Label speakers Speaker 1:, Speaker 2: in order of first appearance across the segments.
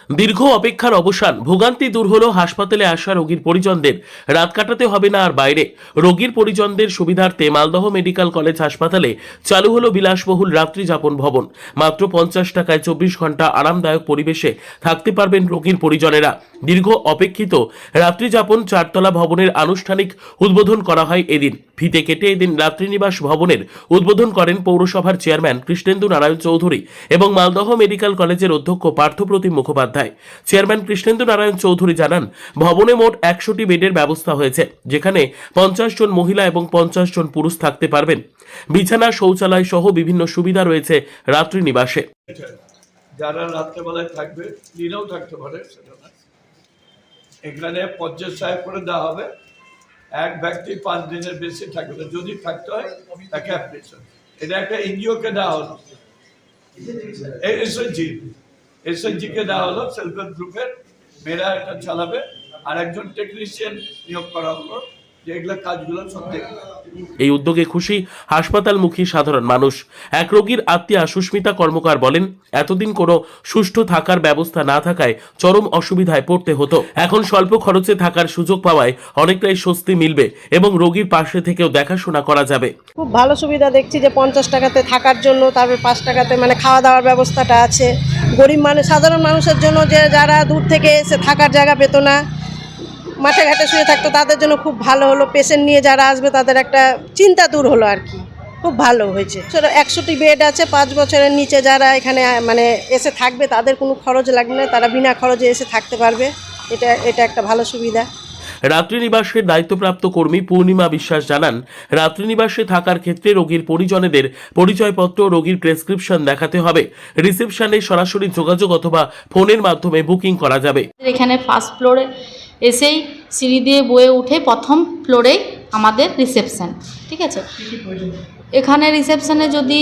Speaker 1: দীর্ঘ অপেক্ষার অবসান, ভোগান্তি দূর হলো হাসপাতালে আসা রোগীর পরিজনদের। রাত কাটাতে হবে না আর বাইরে। রোগীর পরিজনদের সুবিধার্থে মালদহ মেডিকেল কলেজ হাসপাতালে চালু হলো বিলাসবহুল রাত্রি যাপন ভবন। মাত্র 50 টাকায় 24 ঘন্টা আরামদায়ক পরিবেশে থাকতে পারবেন রোগীর পরিজনেরা। দীর্ঘ অপেক্ষিত রাত্রি যাপন চারতলা ভবনের আনুষ্ঠানিক উদ্বোধন করা হয় এদিন। ফিতে কেটে এদিন রাত্রিনিবাস ভবনের উদ্বোধন করেন পৌরসভার চেয়ারম্যান কৃষ্ণেন্দু নারায়ণ চৌধুরী এবং মালদহ মেডিকেল কলেজের অধ্যক্ষ পার্থপ্রতিম মুখোপাধ্যায়। চেয়ারম্যান কৃষ্ণেন্দু নারায়ণ চৌধুরী জানান, ভবনে মোট 100টি বেডের ব্যবস্থা হয়েছে, যেখানে 50 জন মহিলা এবং 50 জন পুরুষ থাকতে পারবেন। বিছানা, শৌচালয় সহ বিভিন্ন সুবিধা রয়েছে রাত্রি নিবাসে।
Speaker 2: যারা রাত্রেবেলায় থাকবে দিনেও থাকতে পারে, সেটা না। এখানে 50 টাকা করে দেওয়া হবে। এক ব্যক্তি 5 দিনের বেশি থাকবে, যদি থাকতে হয় তাকে অ্যাপ্লিকেশন। এটা একটা এনজিওকে দেওয়া হলো, এসএইচজি কে দেওয়া হলো, সেলফ হেল্প গ্রুপের মেয়েরা এটা চালাবে। আর একজন টেকনিশিয়ান নিয়োগ করা হলো, যে এগুলো কাজগুলো সব দেখবে।
Speaker 1: এই উদ্যোগে খুশি হাসপাতালমুখী সাধারণ মানুষ। এক রোগীর আত্মীয়া সুস্মিতা কর্মকার বলেন, এতদিন কোনো সুষ্ঠু থাকার ব্যবস্থা না থাকায় চরম অসুবিধায় পড়তে হতো। এখন স্বল্প খরচে থাকার সুযোগ পাওয়ায় অনেকটাই স্বস্তি মিলবে এবং রোগীর পাশে থেকেও দেখাশোনা করা যাবে।
Speaker 3: খুব ভালো সুবিধা দেখছি যে 50 টাকাতে থাকার জন্য, তারপর 5 টাকাতে মানে খাওয়া দাওয়ার ব্যবস্থাটা আছে। গরিব মানুষ, সাধারণ মানুষের জন্য, যে যারা দূর থেকে এসে থাকার জায়গা পেত না, মাঠে ঘাটে শুয়ে থাকতো, তাদের জন্য খুব ভালো হলো। পেশেন্ট নিয়ে যারা আসবে তাদের একটা চিন্তা দূর হলো আর কি, খুব ভালো হয়েছে। 100টি বেড আছে। 5 বছরের নিচে যারা এখানে মানে এসে থাকবে তাদের কোনো খরচ লাগবে না, তারা বিনা খরচে এসে থাকতে পারবে। এটা একটা ভালো সুবিধা।
Speaker 1: রাত্রিনিবাসের দায়িত্বপ্রাপ্ত কর্মী পূর্ণিমা বিশ্বাস জানান, রাত্রিনিবাসে থাকার ক্ষেত্রে রোগীর পরিজনেদের পরিচয়পত্র, রোগীর প্রেসক্রিপশন দেখাতে হবে। রিসেপশনে সরাসরি যোগাযোগ অথবা ফোনের মাধ্যমে বুকিং করা যাবে।
Speaker 4: এখানে ফার্স্ট ফ্লোরে এসেই সিঁড়ি দিয়ে বয়ে উঠে প্রথম ফ্লোরেই আমাদের রিসেপশন। ঠিক আছে, এখানে রিসেপশনে যদি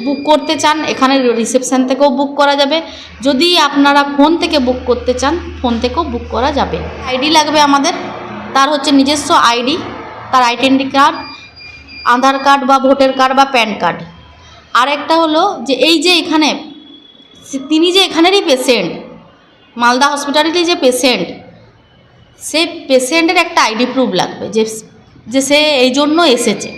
Speaker 4: বুক করতে চান, এখানে রিসেপশন থেকেও বুক করা যাবে। যদি আপনারা ফোন থেকে বুক করতে চান, ফোন থেকেও বুক করা যাবে। আইডি লাগবে আমাদের, তার হচ্ছে নিজস্ব আইডি, তার আইডেন্টি কার্ড, আধার কার্ড বা ভোটার কার্ড বা প্যান কার্ড। আর একটা হলো যে এই যে এখানে তিনি যে এখানেরই পেশেন্ট, মালদা হসপিটালেরই যে পেশেন্ট, সেই পেশেন্টের একটা আইডি প্রুফ লাগবে যে সে এই জন্য এসেছে।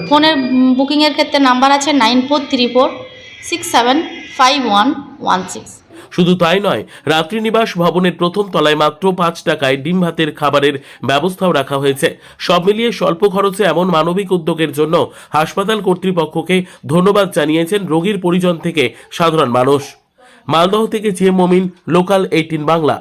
Speaker 4: ফোনের বুকিংয়ের ক্ষেত্রে নাম্বার আছে 9434675116।
Speaker 1: শুধু তাই নয়, রাত্রিনিবাস ভবনের প্রথম তলায় মাত্র 5 টাকায় ডিম ভাতের খাবারের ব্যবস্থাও রাখা হয়েছে। সব মিলিয়ে স্বল্প খরচে এমন মানবিক উদ্যোগের জন্য হাসপাতাল কর্তৃপক্ষকে ধন্যবাদ জানিয়েছেন রোগীর পরিজন থেকে সাধারণ মানুষ। মালদহ থেকে জে মমিন, লোকাল 18 বাংলা।